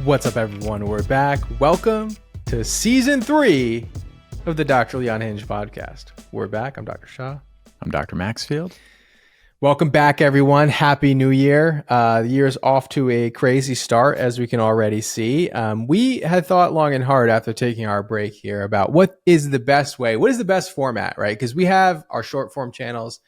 What's up, everyone? We're back. Welcome to season 3 of the Dr. Lee Unhinged podcast. We're back. I'm Dr. Shah. I'm Dr. Maxfield. Welcome back, everyone. Happy New Year. The year is off to a crazy start, as we can already see. We had thought long and hard after taking our break here about what is the best way, what is the best format, right? Because we have our short form channels,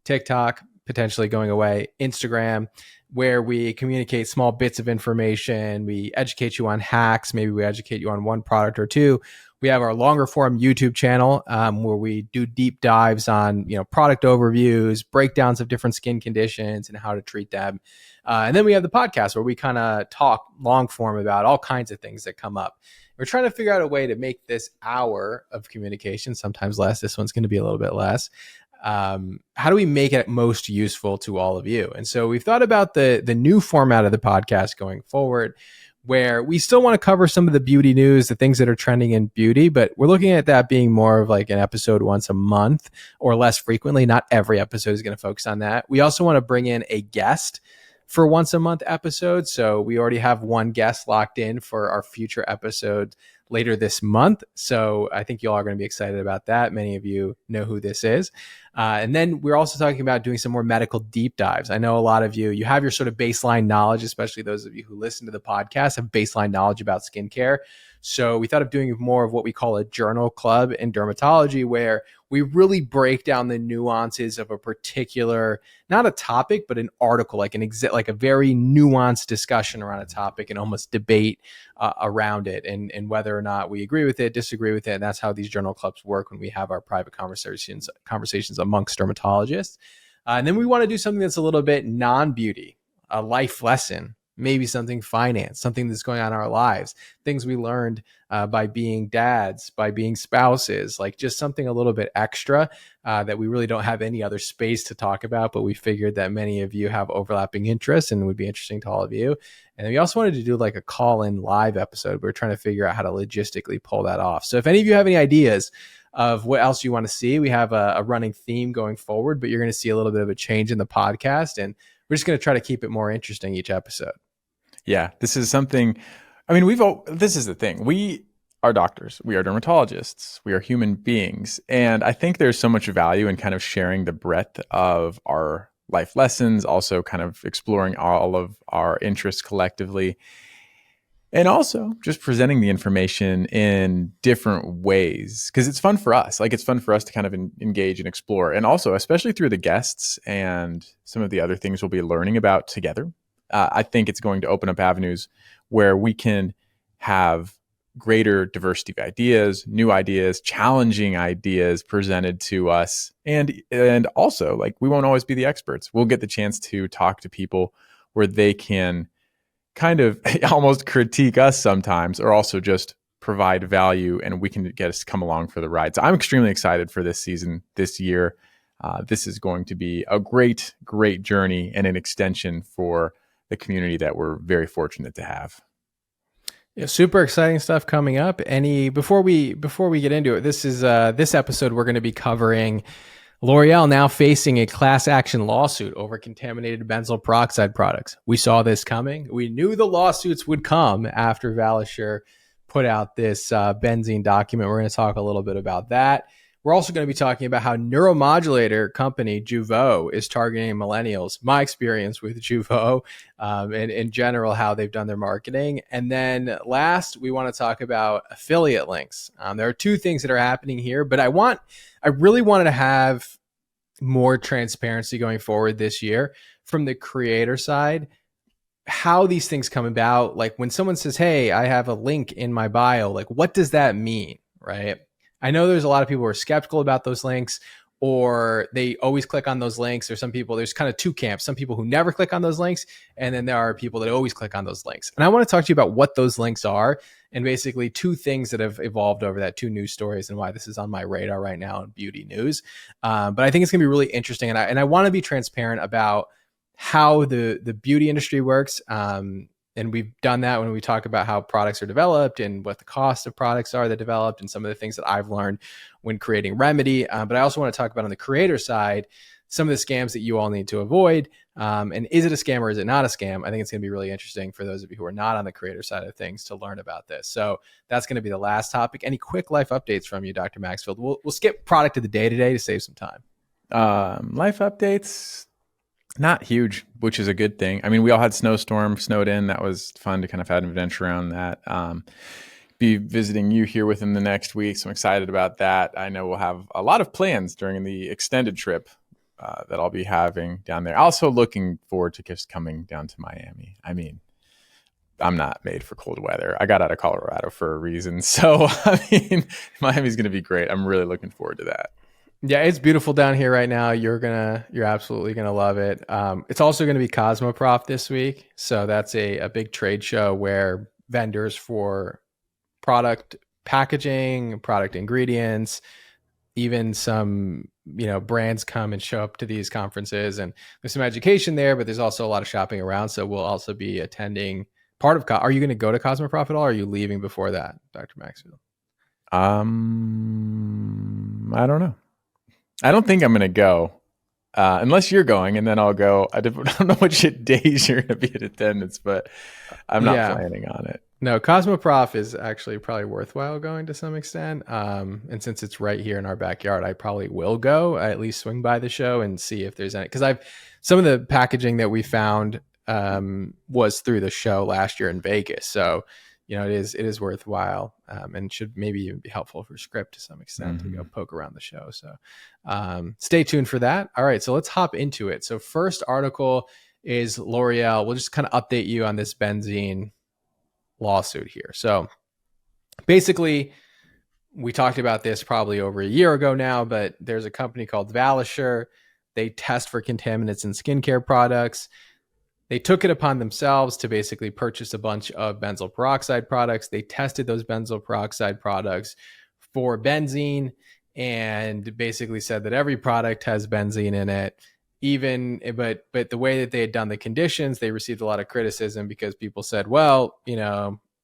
TikTok, potentially going away, Instagram, where we communicate small bits of information. We educate you on hacks. Maybe we educate you on one product or two. We have our longer form YouTube channel where we do deep dives on, product overviews, breakdowns of different skin conditions and how to treat them. And then we have the podcast where we kind of talk long form about all kinds of things that come up. We're trying to figure out a way to make this hour of communication, sometimes less. This one's going to be a little bit less. How do we make it most useful to all of you? And so we've thought about the new format of the podcast going forward, where we still want to cover some of the beauty news, the things that are trending in beauty, but we're looking at that being more of like an episode once a month or less frequently. Not every episode is going to focus on that. We also want to bring in a guest for once a month episodes. So we already have one guest locked in for our future episode later this month. So I think you all are going to be excited about that. Many of you know who this is. And then we're also talking about doing some more medical deep dives. I know a lot of you have your sort of baseline knowledge, especially those of you who listen to the podcast have baseline knowledge about skincare. So we thought of doing more of what we call a journal club in dermatology, where we really break down the nuances of a particular, not a topic, but an article, like a very nuanced discussion around a topic and almost debate around it and whether or not we agree with it, disagree with it. And that's how these journal clubs work when we have our private conversations amongst dermatologists. And then we want to do something that's a little bit non-beauty, a life lesson, maybe something finance, something that's going on in our lives, things we learned by being dads, by being spouses, like just something a little bit extra that we really don't have any other space to talk about, but we figured that many of you have overlapping interests and would be interesting to all of you. And then we also wanted to do like a call-in live episode. We're trying to figure out how to logistically pull that off. So if any of you have any ideas of what else you want to see, we have a running theme going forward, but you're going to see a little bit of a change in the podcast, and we're just going to try to keep it more interesting each episode. Yeah, this is something, this is the thing. We are doctors. We are dermatologists. We are human beings. And I think there's so much value in kind of sharing the breadth of our life lessons, also kind of exploring all of our interests collectively, and also just presenting the information in different ways, because it's fun for us. Like, it's fun for us to kind of engage and explore. And also, especially through the guests and some of the other things we'll be learning about together, I think it's going to open up avenues where we can have greater diversity of ideas, new ideas, challenging ideas presented to us. And also, like, we won't always be the experts. We'll get the chance to talk to people where they can kind of almost critique us sometimes, or also just provide value, and we can get us to come along for the ride. So I'm extremely excited for this season, this year. This is going to be a great, great journey and an extension for the community that we're very fortunate to have. Yeah, super exciting stuff coming up. Before we get into it, this episode we're going to be covering L'Oreal now facing a class action lawsuit over contaminated benzoyl peroxide products. We saw this coming. We knew the lawsuits would come after Valisure put out this benzene document. We're going to talk a little bit about that. We're also going to be talking about how neuromodulator company Jeuveau is targeting millennials, my experience with Jeuveau, and in general, how they've done their marketing. And then last, we want to talk about affiliate links. There are two things that are happening here, but I really wanted to have more transparency going forward this year from the creator side, how these things come about. Like when someone says, hey, I have a link in my bio, like what does that mean, right? I know there's a lot of people who are skeptical about those links, or they always click on those links. Or some people, there's kind of two camps, some people who never click on those links, and then there are people that always click on those links. And I want to talk to you about what those links are, and basically two things that have evolved over that, two news stories, and why this is on my radar right now in beauty news. But I think it's going to be really interesting. And I want to be transparent about how the beauty industry works. And we've done that when we talk about how products are developed and what the cost of products are that developed, and some of the things that I've learned when creating Remedy. But I also want to talk about on the creator side, some of the scams that you all need to avoid. And is it a scam or is it not a scam? I think it's going to be really interesting for those of you who are not on the creator side of things to learn about this. So that's going to be the last topic. Any quick life updates from you, Dr. Maxfield? We'll skip product of the day today to save some time. Life updates, not huge, which is a good thing. I mean, we all had snowstorm, snowed in. That was fun to kind of have an adventure around that. Be visiting you here within the next week, so I'm excited about that. I know we'll have a lot of plans during the extended trip that I'll be having down there. Also looking forward to just coming down to Miami. I mean, I'm not made for cold weather. I got out of Colorado for a reason. So, I mean, Miami's going to be great. I'm really looking forward to that. Yeah, it's beautiful down here right now. You're absolutely gonna love it. It's also gonna be Cosmoprof this week, so that's a big trade show where vendors for product packaging, product ingredients, even some brands come and show up to these conferences, and there's some education there, but there's also a lot of shopping around. So we'll also be attending part of. Are you going to go to Cosmoprof at all? Or are you leaving before that, Dr. Maxfield? I don't know. I don't think I'm going to go unless you're going, and then I'll go. I don't know which days you're going to be in attendance, but I'm not planning on it. No, Cosmoprof is actually probably worthwhile going to some extent. And since it's right here in our backyard, I probably will go. I at least swing by the show and see if there's any. Because some of the packaging that we found was through the show last year in Vegas. So it is worthwhile and should maybe even be helpful for script to some extent to go poke around the show. So stay tuned for that. All right, so let's hop into it. So first article is L'Oreal. We'll just kind of update you on this benzene lawsuit here. So basically, we talked about this probably over a year ago now, but there's a company called Valisure. They test for contaminants in skincare products. They took it upon themselves to basically purchase a bunch of benzoyl peroxide products. They tested those benzoyl peroxide products for benzene and basically said that every product has benzene in it. But the way that they had done the conditions, they received a lot of criticism because people said, well,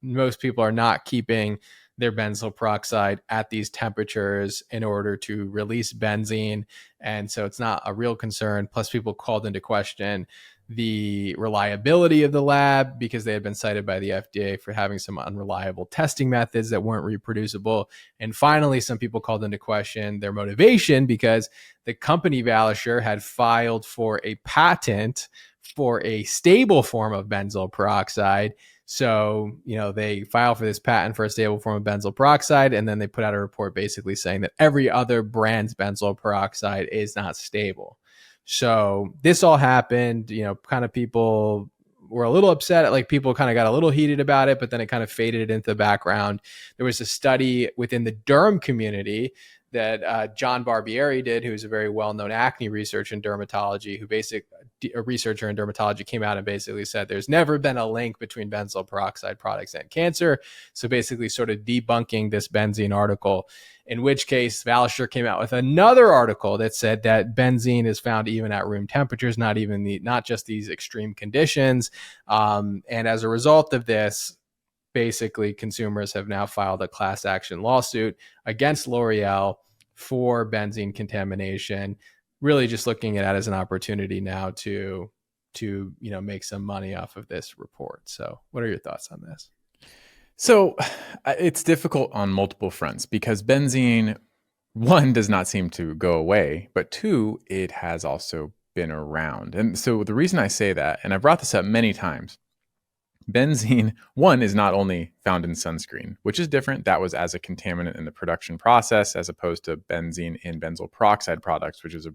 most people are not keeping their benzoyl peroxide at these temperatures in order to release benzene. And so it's not a real concern. Plus, people called into question the reliability of the lab because they had been cited by the FDA for having some unreliable testing methods that weren't reproducible. And finally, some people called into question their motivation because the company Valisure had filed for a patent for a stable form of benzoyl peroxide. So, they file for this patent for a stable form of benzoyl peroxide, and then they put out a report basically saying that every other brand's benzoyl peroxide is not stable. So this all happened, kind of people were a little upset. Like people kind of got a little heated about it, but then it kind of faded into the background. There was a study within the derm community that John Barbieri did, who's a very well-known acne researcher in dermatology, a researcher in dermatology came out and basically said there's never been a link between benzoyl peroxide products and cancer. So basically sort of debunking this benzene article, in which case Valisure came out with another article that said that benzene is found even at room temperatures, not just these extreme conditions. And as a result of this, basically consumers have now filed a class action lawsuit against L'Oreal for benzene contamination, really just looking at it as an opportunity now to make some money off of this report. So what are your thoughts on this? So it's difficult on multiple fronts because benzene, one, does not seem to go away, but two, it has also been around. And so the reason I say that, and I brought this up many times, benzene, one, is not only found in sunscreen, which is different. That was as a contaminant in the production process, as opposed to benzene in benzoyl peroxide products, which is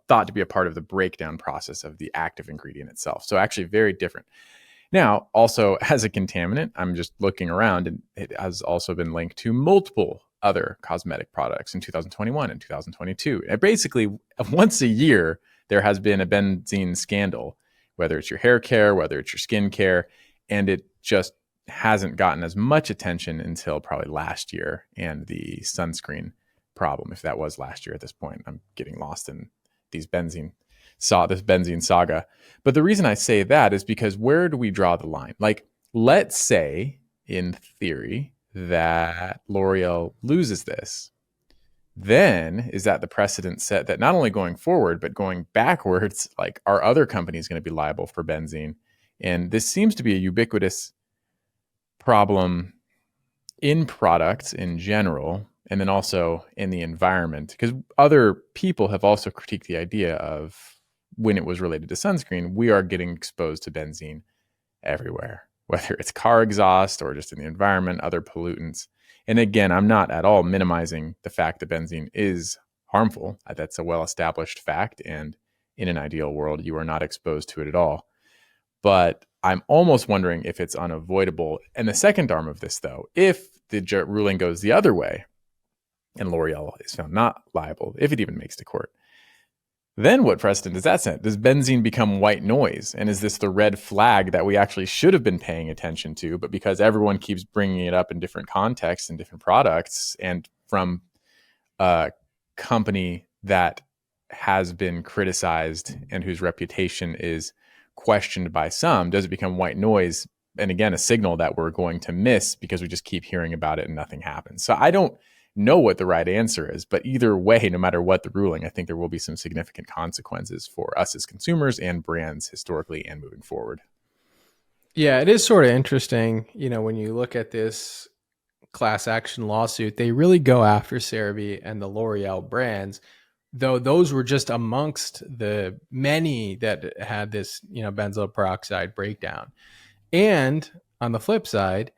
thought to be a part of the breakdown process of the active ingredient itself. So actually very different. Now, also as a contaminant, I'm just looking around, and it has also been linked to multiple other cosmetic products in 2021 and 2022. And basically, once a year, there has been a benzene scandal, whether it's your hair care, whether it's your skin care, and it just hasn't gotten as much attention until probably last year and the sunscreen problem, if that was last year at this point. I'm getting lost in this benzene saga. But the reason I say that is because where do we draw the line? Like, let's say in theory that L'Oreal loses this. then is that the precedent set that not only going forward, but going backwards, like are other companies going to be liable for benzene? And this seems to be a ubiquitous problem in products in general, and then also in the environment, because other people have also critiqued the idea of when it was related to sunscreen, we are getting exposed to benzene everywhere, whether it's car exhaust or just in the environment, other pollutants. And again, I'm not at all minimizing the fact that benzene is harmful. That's a well-established fact. And in an ideal world, you are not exposed to it at all. But I'm almost wondering if it's unavoidable. And the second arm of this, though, if the ruling goes the other way and L'Oreal is found not liable, if it even makes to court, then what precedent does that set? Does benzene become white noise? And is this the red flag that we actually should have been paying attention to, but because everyone keeps bringing it up in different contexts and different products, and from a company that has been criticized and whose reputation is questioned by some, does it become white noise? And again, a signal that we're going to miss because we just keep hearing about it and nothing happens. So I don't know what the right answer is, but either way, no matter what the ruling, I think there will be some significant consequences for us as consumers and brands historically and moving forward. Yeah, it is sort of interesting, when you look at this class action lawsuit, they really go after CeraVe and the L'Oreal brands, though those were just amongst the many that had this, benzoyl peroxide breakdown. And on the flip side,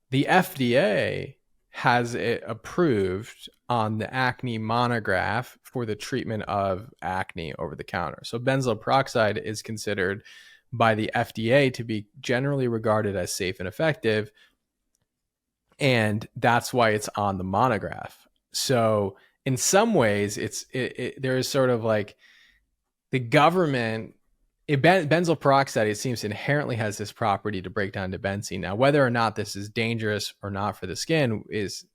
the FDA has it approved on the acne monograph for the treatment of acne over the counter. So benzoyl peroxide is considered by the FDA to be generally regarded as safe and effective. And that's why it's on the monograph. So in some ways, there is sort of like the government. Benzoyl peroxide, it seems, inherently has this property to break down to benzene. Now, whether or not this is dangerous or not for the skin is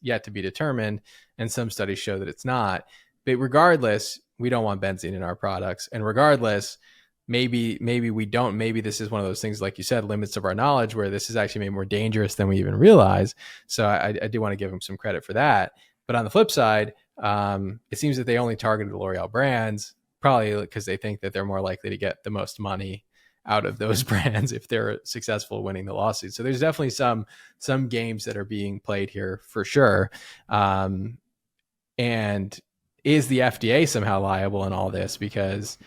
yet to be determined, and some studies show that it's not. But regardless, we don't want benzene in our products, and regardless, maybe we don't. Maybe this is one of those things, like you said, limits of our knowledge, where this is actually made more dangerous than we even realize. So I do want to give them some credit for that. But on the flip side, it seems that they only targeted L'Oreal brands, probably because they think that they're more likely to get the most money out of those brands if they're successful winning the lawsuit. So there's definitely some games that are being played here for sure. And is the FDA somehow liable in all this because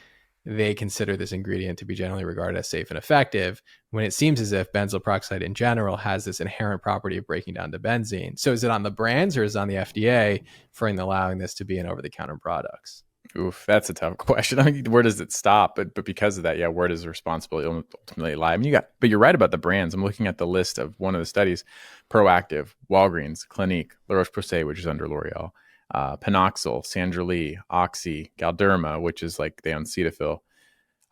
they consider this ingredient to be generally regarded as safe and effective, when it seems as if benzoyl peroxide in general has this inherent property of breaking down to benzene? So is it on the brands or is it on the FDA for allowing this to be in over-the-counter products? Oof, that's a tough question. I mean, where does it stop? But because of that, yeah, where does the responsibility ultimately lie? I mean, but you're right about the brands. I'm looking at the list of one of the studies: Proactive, Walgreens, Clinique, La Roche-Posay, which is under L'Oreal, Panoxyl, Sandra Lee, Oxy, Galderma, which is like they own Cetaphil,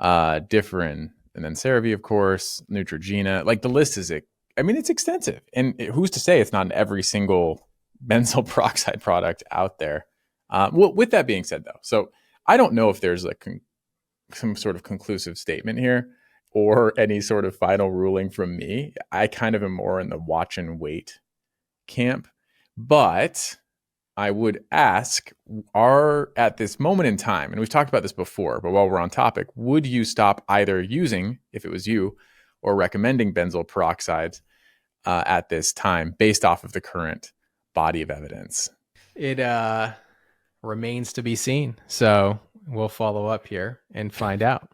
Differin, and then CeraVe, of course, Neutrogena. Like the list is, it's extensive. And who's to say it's not in every single benzoyl peroxide product out there? Well, with that being said, though, so I don't know if there's some sort of conclusive statement here or any sort of final ruling from me. I kind of am more in the watch and wait camp. But I would ask, at this moment in time, and we've talked about this before, but while we're on topic, would you stop either using, if it was you, or recommending benzoyl peroxides at this time based off of the current body of evidence? It remains to be seen. So we'll follow up here and find out.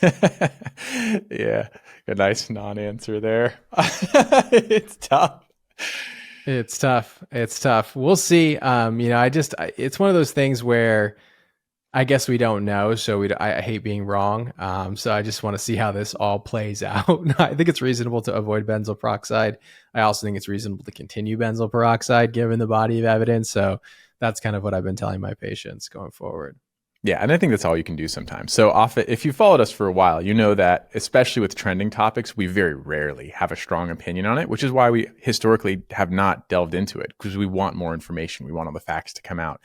Yeah, a nice non-answer there. It's tough. It's tough. We'll see. It's one of those things where I guess we don't know. So I hate being wrong. So I just want to see how this all plays out. I think it's reasonable to avoid benzoyl peroxide. I also think it's reasonable to continue benzoyl peroxide given the body of evidence. So that's kind of what I've been telling my patients going forward. Yeah, and I think that's all you can do sometimes. So if you followed us for a while, you know that especially with trending topics, we very rarely have a strong opinion on it, which is why we historically have not delved into it, because we want more information. We want all the facts to come out.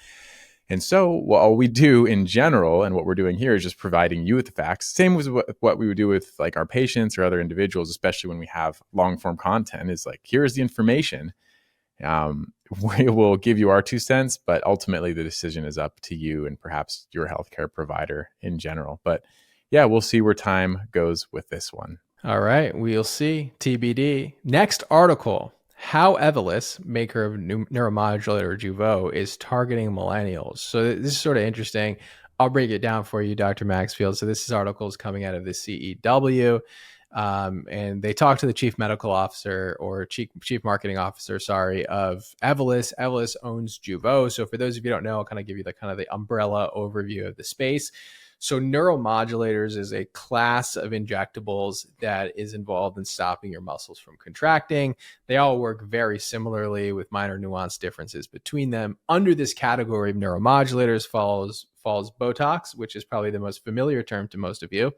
And so what we do in general, and what we're doing here, is just providing you with the facts. Same with what we would do with like our patients or other individuals, especially when we have long form content, is like, here's the information. We will give you our 2 cents, but ultimately the decision is up to you and perhaps your healthcare provider in general. But yeah, we'll see where time goes with this one. All right, we'll see. TBD. Next article: How Evolus, maker of neuromodulator Jeuveau, is targeting millennials. So this is sort of interesting. I'll break it down for you, Dr. Maxfield. So this article is coming out of the CEW, and they talked to the chief medical officer or chief marketing officer, sorry, of Evolus. Evolus owns Jeuveau. So for those of you who don't know, I'll kind of give you the kind of the umbrella overview of the space. So neuromodulators is a class of injectables that is involved in stopping your muscles from contracting. They all work very similarly with minor nuanced differences between them. Under this category of neuromodulators falls Botox, which is probably the most familiar term to most of you.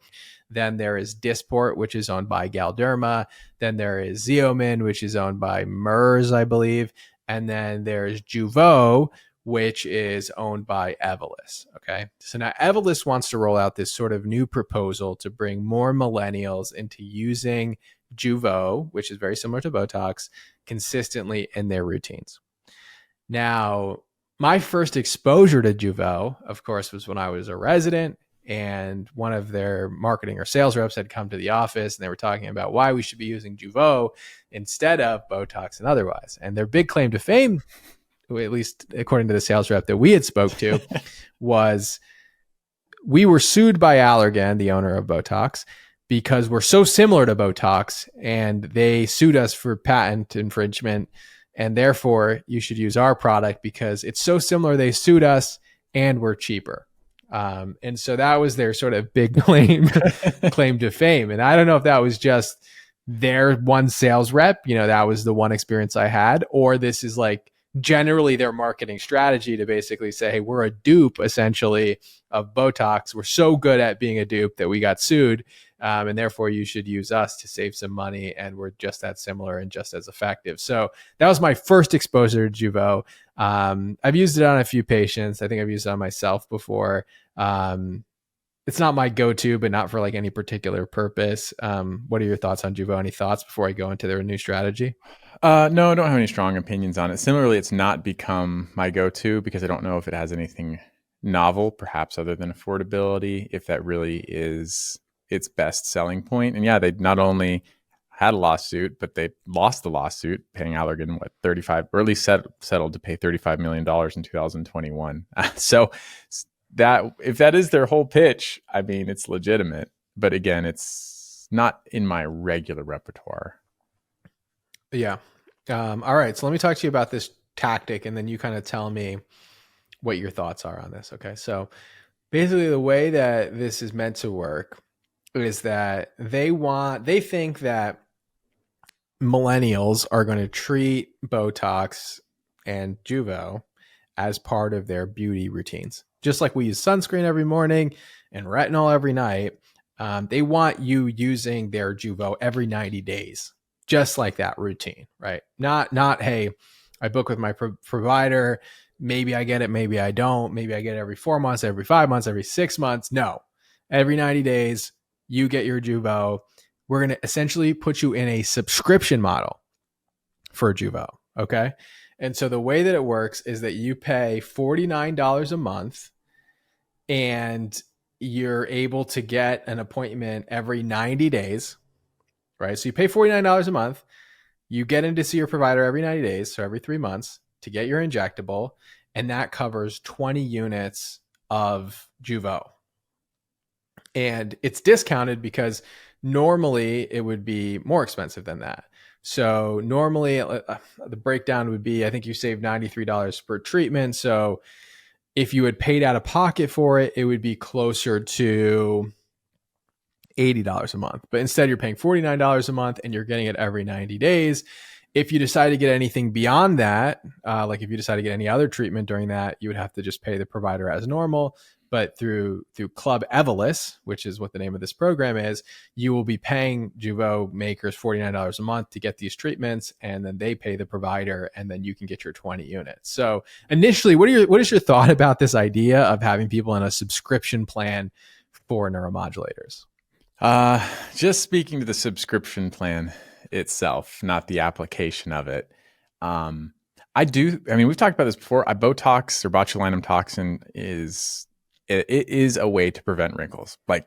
Then there is Dysport, which is owned by Galderma. Then there is Xeomin, which is owned by Merz, I believe. And then there's Jeuveau, which is owned by Evolus. Okay. So now Evolus wants to roll out this sort of new proposal to bring more millennials into using Jeuveau, which is very similar to Botox, consistently in their routines. Now, my first exposure to Jeuveau, of course, was when I was a resident, and one of their marketing or sales reps had come to the office and they were talking about why we should be using Jeuveau instead of Botox and otherwise. And their big claim to fame, at least according to the sales rep that we had spoke to, was we were sued by Allergan, the owner of Botox, because we're so similar to Botox, and they sued us for patent infringement, and therefore you should use our product because it's so similar. They sued us and we're cheaper. And so that was their sort of big claim to fame. And I don't know if that was just their one sales rep, that was the one experience I had, or this is like generally their marketing strategy to basically say, hey, we're a dupe essentially of Botox. We're so good at being a dupe that we got sued. And therefore you should use us to save some money. And we're just that similar and just as effective. So that was my first exposure to Jeuveau. I've used it on a few patients. I think I've used it on myself before. It's not my go-to, but not for like any particular purpose. What are your thoughts on Jeuveau? Any thoughts before I go into their new strategy? No, I don't have any strong opinions on it. Similarly, it's not become my go-to because I don't know if it has anything novel, perhaps other than affordability, if that really is its best selling point. And yeah, they not only had a lawsuit, but they lost the lawsuit, paying Allergan, 35, or at least settled to pay $35 million in 2021. So that, if that is their whole pitch, I mean, it's legitimate. But again, it's not in my regular repertoire. Yeah. All right. So let me talk to you about this tactic, and then you kind of tell me what your thoughts are on this. Okay. So basically, the way that this is meant to work is that they think that millennials are going to treat Botox and Jeuveau as part of their beauty routines. Just like we use sunscreen every morning and retinol every night, they want you using their Jeuveau every 90 days, just like that routine, right? Not hey, I book with my provider. Maybe I get it, maybe I don't. Maybe I get it every 4 months, every 5 months, every 6 months. No, every 90 days, you get your Jeuveau. We're going to essentially put you in a subscription model for Jeuveau. Okay. And so the way that it works is that you pay $49 a month and you're able to get an appointment every 90 days, right? So you pay $49 a month. You get in to see your provider every 90 days, so every 3 months, to get your injectable. And that covers 20 units of Jeuveau. And it's discounted because normally it would be more expensive than that. So normally the breakdown would be, I think you save $93 per treatment. So if you had paid out of pocket for it, it would be closer to $80 a month. But instead you're paying $49 a month and you're getting it every 90 days. If you decide to get anything beyond that, like if you decide to get any other treatment during that, you would have to just pay the provider as normal. But through Club Evolus, which is what the name of this program is, you will be paying Jeuveau makers $49 a month to get these treatments, and then they pay the provider, and then you can get your 20 units. So initially, what is your thought about this idea of having people in a subscription plan for neuromodulators? Just speaking to the subscription plan itself, not the application of it. I do. I mean, we've talked about this before. Botox or botulinum toxin it is a way to prevent wrinkles. Like,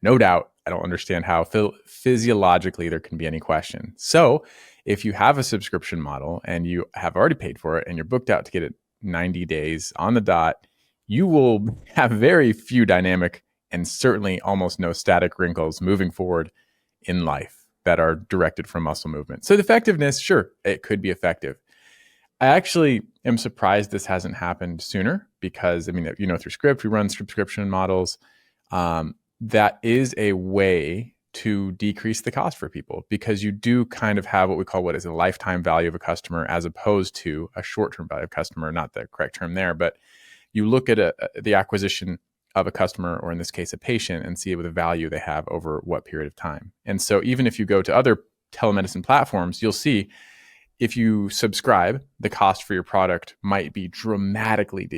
no doubt. I don't understand how physiologically there can be any question. So, if you have a subscription model and you have already paid for it and you're booked out to get it 90 days on the dot, you will have very few dynamic and certainly almost no static wrinkles moving forward in life that are directed from muscle movement. So, the effectiveness, sure, it could be effective. I actually am surprised this hasn't happened sooner because, I mean, through Script, we run subscription models. That is a way to decrease the cost for people because you do kind of have what is a lifetime value of a customer as opposed to a short-term value of customer, not the correct term there, but you look at the acquisition of a customer, or in this case, a patient, and see the value they have over what period of time. And so even if you go to other telemedicine platforms, you'll see if you subscribe, the cost for your product might be dramatically.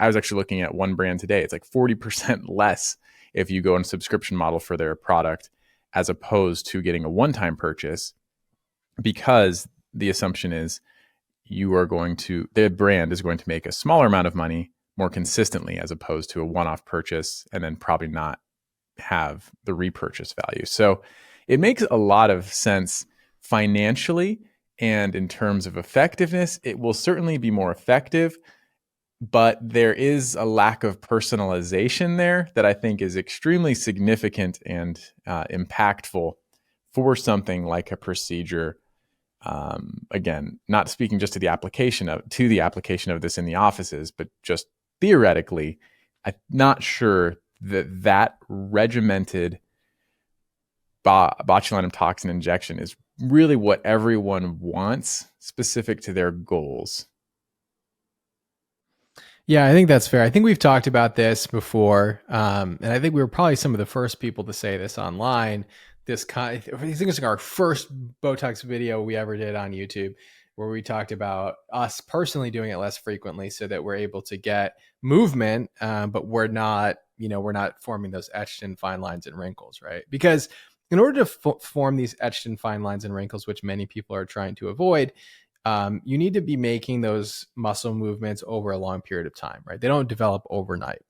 I was actually looking at one brand today. It's like 40% less if you go in a subscription model for their product as opposed to getting a one-time purchase, because the assumption is the brand is going to make a smaller amount of money more consistently as opposed to a one-off purchase and then probably not have the repurchase value. So it makes a lot of sense financially, and in terms of effectiveness, it will certainly be more effective, but there is a lack of personalization there that I think is extremely significant and impactful for something like a procedure. Again, not speaking just to the application of this in the offices, but just theoretically, I'm not sure that regimented botulinum toxin injection is really what everyone wants specific to their goals. Yeah, I think that's fair. I think we've talked about this before, and I think we were probably some of the first people to say this online. I think it's like our first Botox video we ever did on YouTube, where we talked about us personally doing it less frequently, so that we're able to get movement, but we're not forming those etched in fine lines and wrinkles, right? Because in order to form these etched in fine lines and wrinkles, which many people are trying to avoid, you need to be making those muscle movements over a long period of time, right? They don't develop overnight.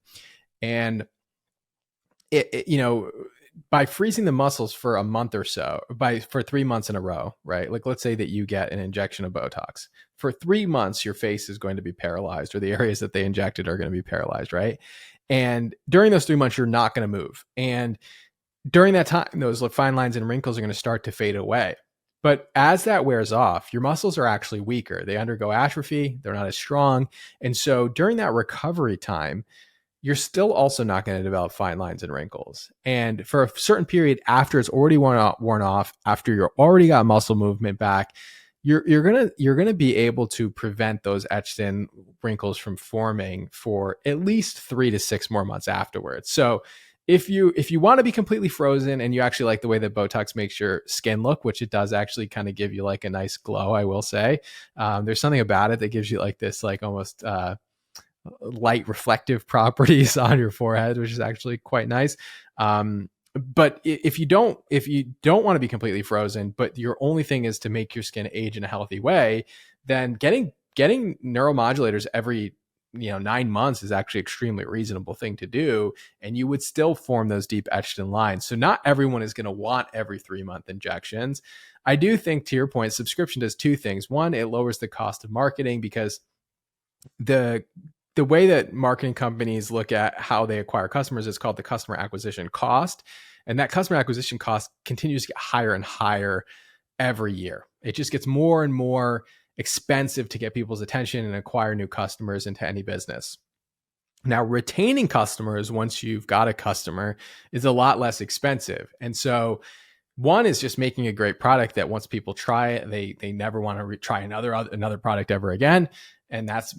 And by freezing the muscles for a month or so, for 3 months in a row, right? Like, let's say that you get an injection of Botox. For 3 months, your face is going to be paralyzed, or the areas that they injected are going to be paralyzed, right? And during those 3 months, you're not going to move. And during that time, those fine lines and wrinkles are going to start to fade away. But as that wears off, your muscles are actually weaker. They undergo atrophy. They're not as strong. And so during that recovery time, you're still also not going to develop fine lines and wrinkles. And for a certain period after it's already worn off, after you're already got muscle movement back, you're gonna be able to prevent those etched in wrinkles from forming for at least 3 to 6 more months afterwards. So if you want to be completely frozen and you actually like the way that Botox makes your skin look, which it does actually kind of give you like a nice glow, I will say, there's something about it that gives you like this like almost light reflective properties on your forehead, which is actually quite nice. But if you don't want to be completely frozen, but your only thing is to make your skin age in a healthy way, then getting neuromodulators every 9 months is actually extremely reasonable thing to do, and you would still form those deep etched in lines. So not everyone is going to want every 3-month injections. I do think, to your point, subscription does two things. One, it lowers the cost of marketing, because the way that marketing companies look at how they acquire customers is called the customer acquisition cost. And that customer acquisition cost continues to get higher and higher every year. It just gets more and more expensive to get people's attention and acquire new customers into any business. Now, retaining customers once you've got a customer is a lot less expensive. And so one is just making a great product that once people try it, they never want to try another product ever again. And that's,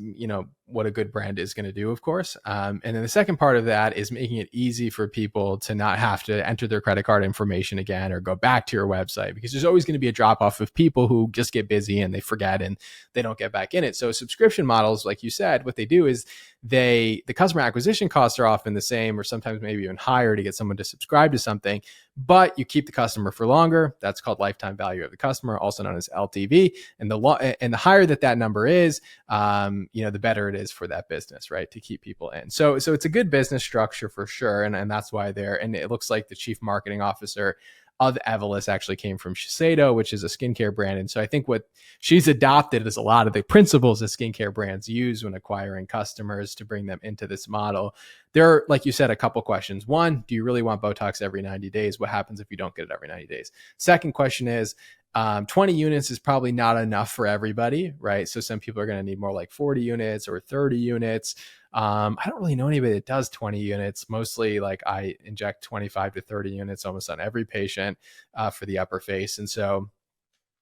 what a good brand is going to do, of course. And then the second part of that is making it easy for people to not have to enter their credit card information again or go back to your website, because there's always going to be a drop off of people who just get busy and they forget and they don't get back in it. So subscription models, like you said, what they do is the customer acquisition costs are often the same or sometimes maybe even higher to get someone to subscribe to something, but you keep the customer for longer. That's called lifetime value of the customer, also known as LTV. And the higher that number is, the better it is for that business, right? To keep people in. So it's a good business structure for sure. And that's why and it looks like the chief marketing officer of Evolus actually came from Shiseido, which is a skincare brand. And so I think what she's adopted is a lot of the principles that skincare brands use when acquiring customers to bring them into this model. There are, like you said, a couple questions. One, do you really want Botox every 90 days? What happens if you don't get it every 90 days? Second question is, 20 units is probably not enough for everybody, right? So some people are going to need more like 40 units or 30 units. I don't really know anybody that does 20 units. Mostly like I inject 25 to 30 units almost on every patient for the upper face.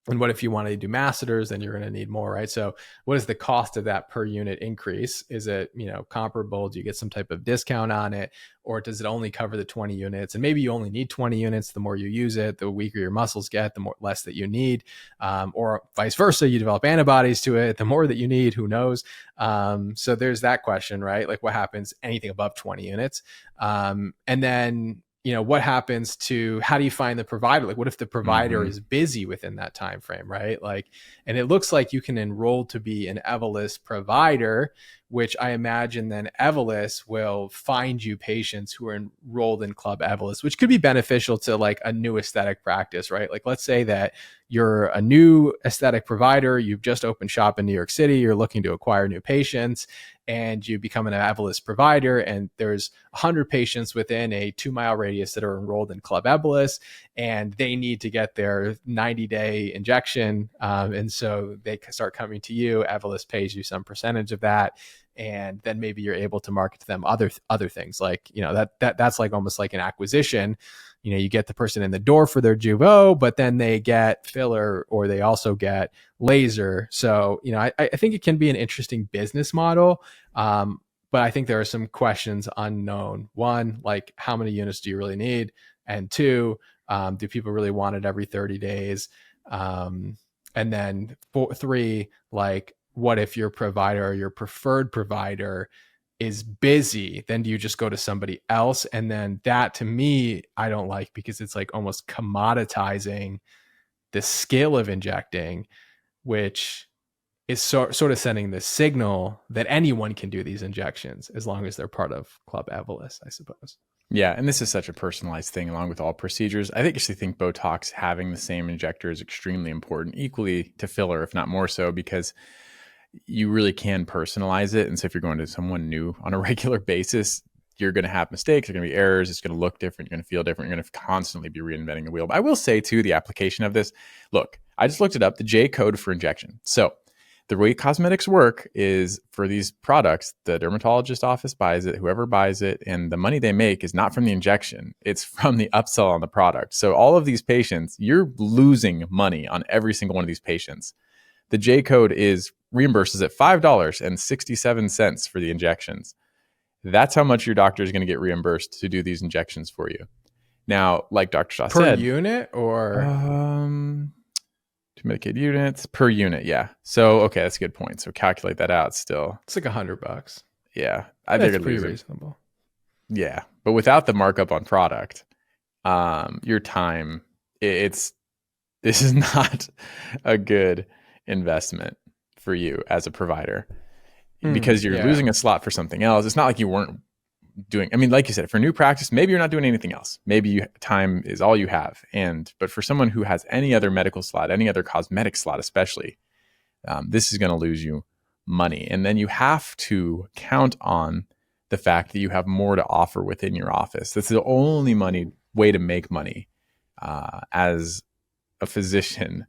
And what if you want to do masseters, then you're going to need more, right? So what is the cost of that per unit increase? Is it, comparable? Do you get some type of discount on it? Or does it only cover the 20 units? And maybe you only need 20 units. The more you use it, the weaker your muscles get, the less that you need. Or vice versa, you develop antibodies to it, the more that you need, who knows? So there's that question, right? Like what happens anything above 20 units? And then what happens to, how do you find the provider? Like what if the provider is busy within that time frame, right? Like, and it looks like you can enroll to be an Evolus provider, which I imagine then Evolus will find you patients who are enrolled in Club Evolus, which could be beneficial to like a new aesthetic practice, right? Like let's say that you're a new aesthetic provider, you've just opened shop in New York City, you're looking to acquire new patients, and you become an Evolus provider, and there's 100 patients within a 2-mile radius that are enrolled in Club Evolus, and they need to get their 90-day injection. And so they start coming to you. Evolus pays you some percentage of that. And then maybe you're able to market to them other things like, that's like almost like an acquisition. You get the person in the door for their Jeuveau, but then they get filler or they also get laser. So, I think it can be an interesting business model. But I think there are some questions unknown. One, like how many units do you really need? And two, do people really want it every 30 days? And then three, like, what if your provider or your preferred provider is busy? Then do you just go to somebody else? And then that, to me, I don't like, because it's like almost commoditizing the skill of injecting, which is sort of sending the signal that anyone can do these injections as long as they're part of Club Evolus, I suppose. Yeah, and this is such a personalized thing along with all procedures. I actually think Botox having the same injector is extremely important, equally to filler, if not more so, because you really can personalize it. And so if you're going to someone new on a regular basis, you're going to have mistakes, there are going to be errors, it's going to look different, you're going to feel different, you're going to constantly be reinventing the wheel. But I will say too, the application of this, look, I just looked it up, the J code for injection. So the way cosmetics work is for these products, the dermatologist office buys it, whoever buys it, and the money they make is not from the injection, it's from the upsell on the product. So all of these patients, you're losing money on every single one of these patients. The J code reimburses at $5.67 for the injections. That's how much your doctor is going to get reimbursed to do these injections for you. Now, like Dr. Shaw said, per unit or 2 Medicaid units per unit. Yeah. So, okay, that's a good point. So calculate that out still. It's like $100. Yeah. I think think it's pretty reasonable. Yeah. But without the markup on product, your time, this is not a good investment for you as a provider because you're losing a slot for something else. It's not like you weren't doing, I mean, like you said, for new practice, maybe you're not doing anything else. Maybe time is all you have. But for someone who has any other medical slot, any other cosmetic slot, especially, this is going to lose you money. And then you have to count on the fact that you have more to offer within your office. That's the only way to make money as a physician.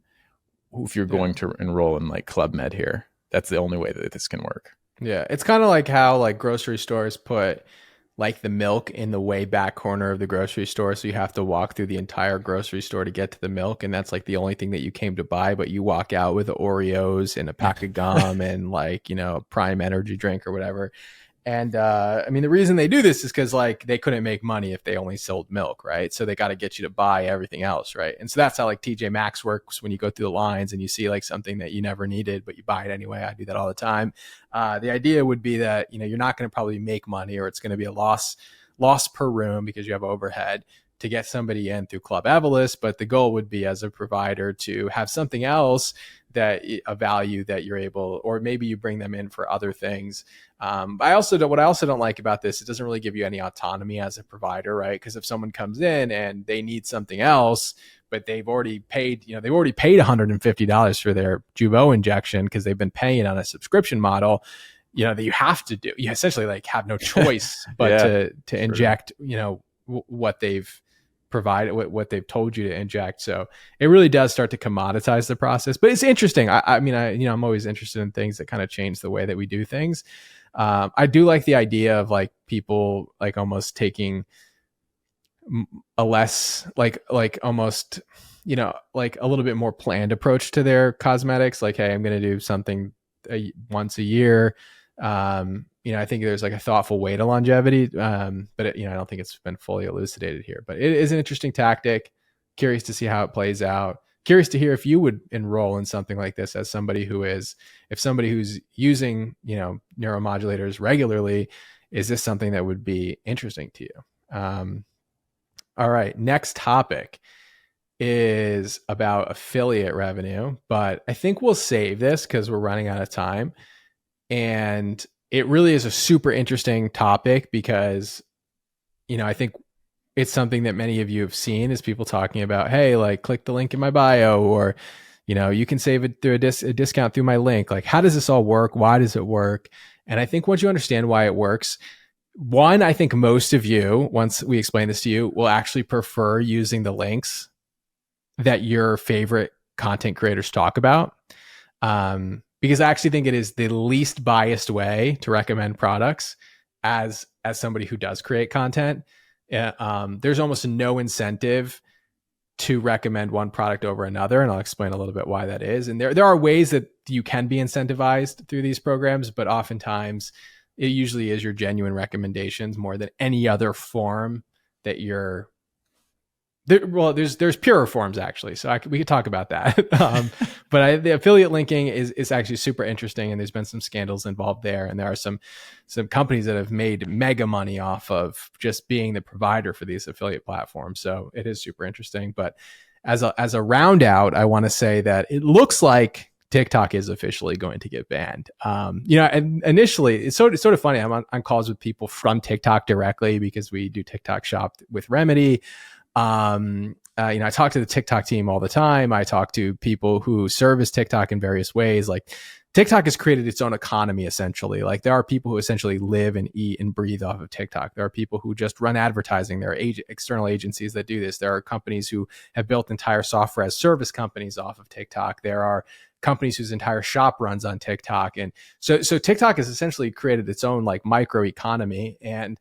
If you're going to enroll in like Club Med here, that's the only way that this can work. Yeah. It's kind of like how like grocery stores put like the milk in the way back corner of the grocery store. So you have to walk through the entire grocery store to get to the milk. And that's like the only thing that you came to buy. But you walk out with Oreos and a pack of gum and like, a Prime energy drink or whatever. And I mean, the reason they do this is because like they couldn't make money if they only sold milk, right? So they got to get you to buy everything else, right? And so that's how like TJ Maxx works when you go through the lines and you see like something that you never needed, but you buy it anyway. I do that all the time. The idea would be that you're not going to probably make money, or it's going to be a loss per room because you have overhead to get somebody in through Club Evolus. But the goal would be as a provider to have something else that a value that you're able, or maybe you bring them in for other things. What I also don't like about this, it doesn't really give you any autonomy as a provider, right? Because if someone comes in and they need something else, but they've already paid $150 for their Jeuveau injection because they've been paying on a subscription model, that you have to do. You essentially like have no choice but Yeah, to inject, what they've provided, what they've told you to inject. So it really does start to commoditize the process. But it's interesting. I mean, I'm always interested in things that kind of change the way that we do things. I do like the idea of like people like almost taking a less like almost like a little bit more planned approach to their cosmetics. Like, hey, I'm going to do something once a year. I think there's like a thoughtful way to longevity, but I don't think it's been fully elucidated here. But it is an interesting tactic. Curious to see how it plays out. Curious to hear if you would enroll in something like this as somebody who's using neuromodulators regularly. Is this something that would be interesting to you? All right, next topic is about affiliate revenue, but I think we'll save this because we're running out of time. And it really is a super interesting topic because, I think it's something that many of you have seen is people talking about, hey, like click the link in my bio, or, you can save it through a discount through my link. Like, how does this all work? Why does it work? And I think once you understand why it works, one, I think most of you, once we explain this to you, will actually prefer using the links that your favorite content creators talk about. Because I actually think it is the least biased way to recommend products as somebody who does create content. There's almost no incentive to recommend one product over another, and I'll explain a little bit why that is. And there are ways that you can be incentivized through these programs, but oftentimes it usually is your genuine recommendations more than any other form that you're there. Well, there's purer forms actually, so we could talk about that. But the affiliate linking is actually super interesting, and there's been some scandals involved there, and there are some companies that have made mega money off of just being the provider for these affiliate platforms. So it is super interesting. But as a round out, I want to say that it looks like TikTok is officially going to get banned. And initially it's sort of funny. I'm on calls with people from TikTok directly because we do TikTok shop with Remedy. I talk to the TikTok team all the time. I talk to people who service TikTok in various ways. Like TikTok has created its own economy, essentially. Like there are people who essentially live and eat and breathe off of TikTok. There are people who just run advertising. There are external agencies that do this. There are companies who have built entire software as service companies off of TikTok. There are companies whose entire shop runs on TikTok. And so TikTok has essentially created its own like micro economy. And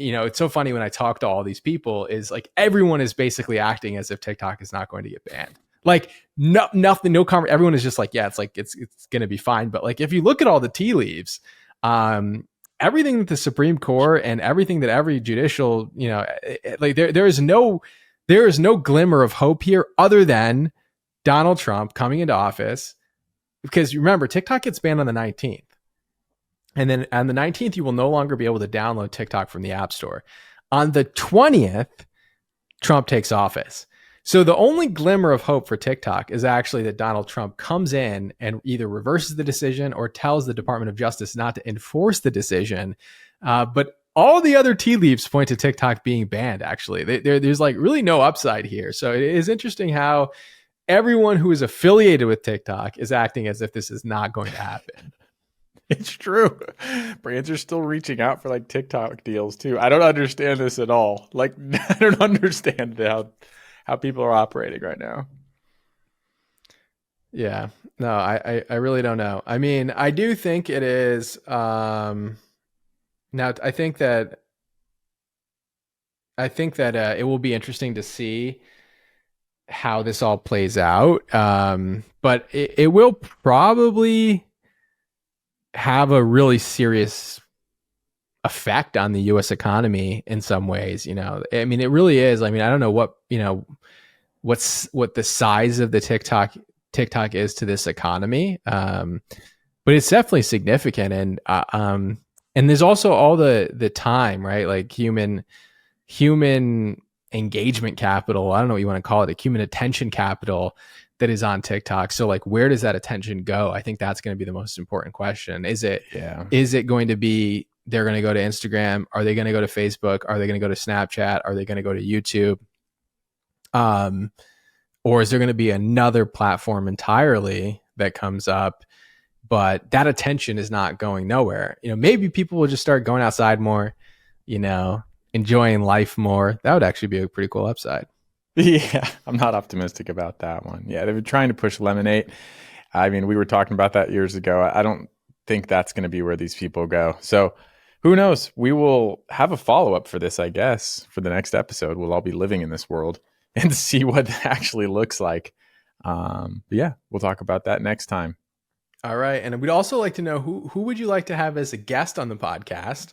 it's so funny when I talk to all these people is like everyone is basically acting as if TikTok is not going to get banned. Like nothing, everyone is just like, yeah, it's like, it's going to be fine. But like, if you look at all the tea leaves, everything that the Supreme Court and everything that every judicial, like there is no glimmer of hope here other than Donald Trump coming into office. Because remember, TikTok gets banned on the 19th. And then on the 19th, you will no longer be able to download TikTok from the App Store. On the 20th, Trump takes office. So the only glimmer of hope for TikTok is actually that Donald Trump comes in and either reverses the decision or tells the Department of Justice not to enforce the decision. But all the other tea leaves point to TikTok being banned, actually. There's like really no upside here. So it is interesting how everyone who is affiliated with TikTok is acting as if this is not going to happen. it's true. Brands are still reaching out for like TikTok deals too. I don't understand this at all. Like I don't understand how people are operating right now. Yeah, no, I really don't know. I mean, I do think it is. Now, I think that I think that it will be interesting to see how this all plays out. But it will probably have a really serious effect on the US economy in some ways, you know. I mean, it really is. I mean, I don't know what the size of the TikTok is to this economy. But it's definitely significant. And there's also all the time, right? Like human engagement capital. I don't know what you want to call it, like human attention capital that is on TikTok. So like where does that attention go? I think that's going to be the most important question. Yeah. Is it going to be they're going to go to Instagram? Are they going to go to Facebook? Are they going to go to Snapchat? Are they going to go to YouTube? Or is there going to be another platform entirely that comes up, but that attention is not going nowhere? You know, maybe people will just start going outside more, you know, enjoying life more. That would actually be a pretty cool upside. Yeah, I'm not optimistic about that one. Yeah, they were trying to push Lemonade. I mean, we were talking about that years ago. I don't think that's going to be where these people go. So who knows? We will have a follow-up for this, I guess, for the next episode. We'll all be living in this world and see what that actually looks like. But yeah, we'll talk about that next time. All right. And we'd also like to know who would you like to have as a guest on the podcast?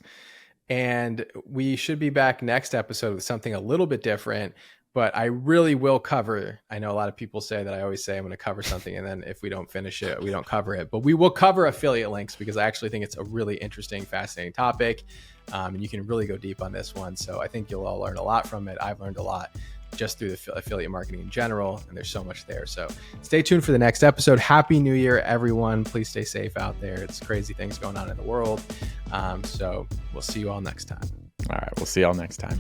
And we should be back next episode with something a little bit different, but I really will cover. I know a lot of people say that I always say I'm going to cover something, and then if we don't finish it, we don't cover it. But we will cover affiliate links because I actually think it's a really interesting, fascinating topic. And you can really go deep on this one. So I think you'll all learn a lot from it. I've learned a lot just through the affiliate marketing in general, and there's so much there. So stay tuned for the next episode. Happy New Year, everyone. Please stay safe out there. It's crazy things going on in the world. So we'll see you all next time. All right, we'll see y'all next time.